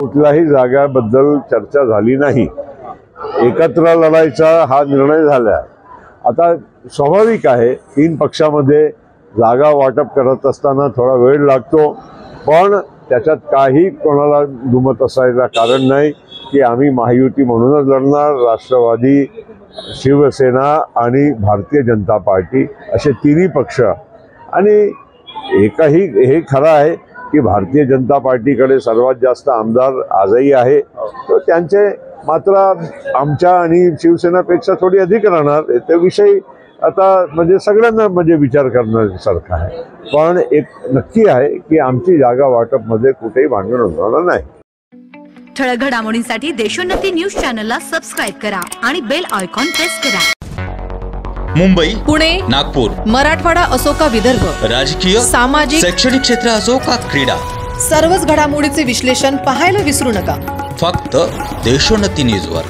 कुठल्याही जागाबद्दल चर्चा झाली नाही। एकत्र लढायचा हा निर्णय झाला। आता स्वाभाविक आहे 3 पक्षामध्ये जागा वाटप करत असताना थोडा वेळ लागतो, पण त्याच्यात काही कोणाला दुमत असायला कारण नाही की आम्ही महायुती म्हणूनच लढणार। राष्ट्रवादी, शिवसेना आणि भारतीय जनता पार्टी असे 3 पक्ष, आणि एकही हे खरं आहे की भारतीय जनता पार्टीकडे सर्वात जास्त आमदार आजही आहे, तर त्यांचे मात्र आमच्या आणि शिवसेनेपेक्षा थोडी अधिक राहणार। त्या विषयी आता म्हणजे सगळ्यांना म्हणजे विचार करण्यासारखा आहे, पण एक नक्की आहे की आमची जागा वाटपमध्ये कुठेही भांडण होणार नाही। ठळक घडामोडींसाठी देशोन्नती न्यूज चॅनलला सबस्क्राइब करा आणि बेल आयकॉन प्रेस करा। मुंबई, पुणे, नागपूर, मराठवाडा असो का विदर्भ, राजकीय, सामाजिक, शैक्षणिक क्षेत्र असो का क्रीडा, सर्वच घडामोडीचे विश्लेषण पाहायला विसरू नका। फक्त देशोन्नती न्यूजवर।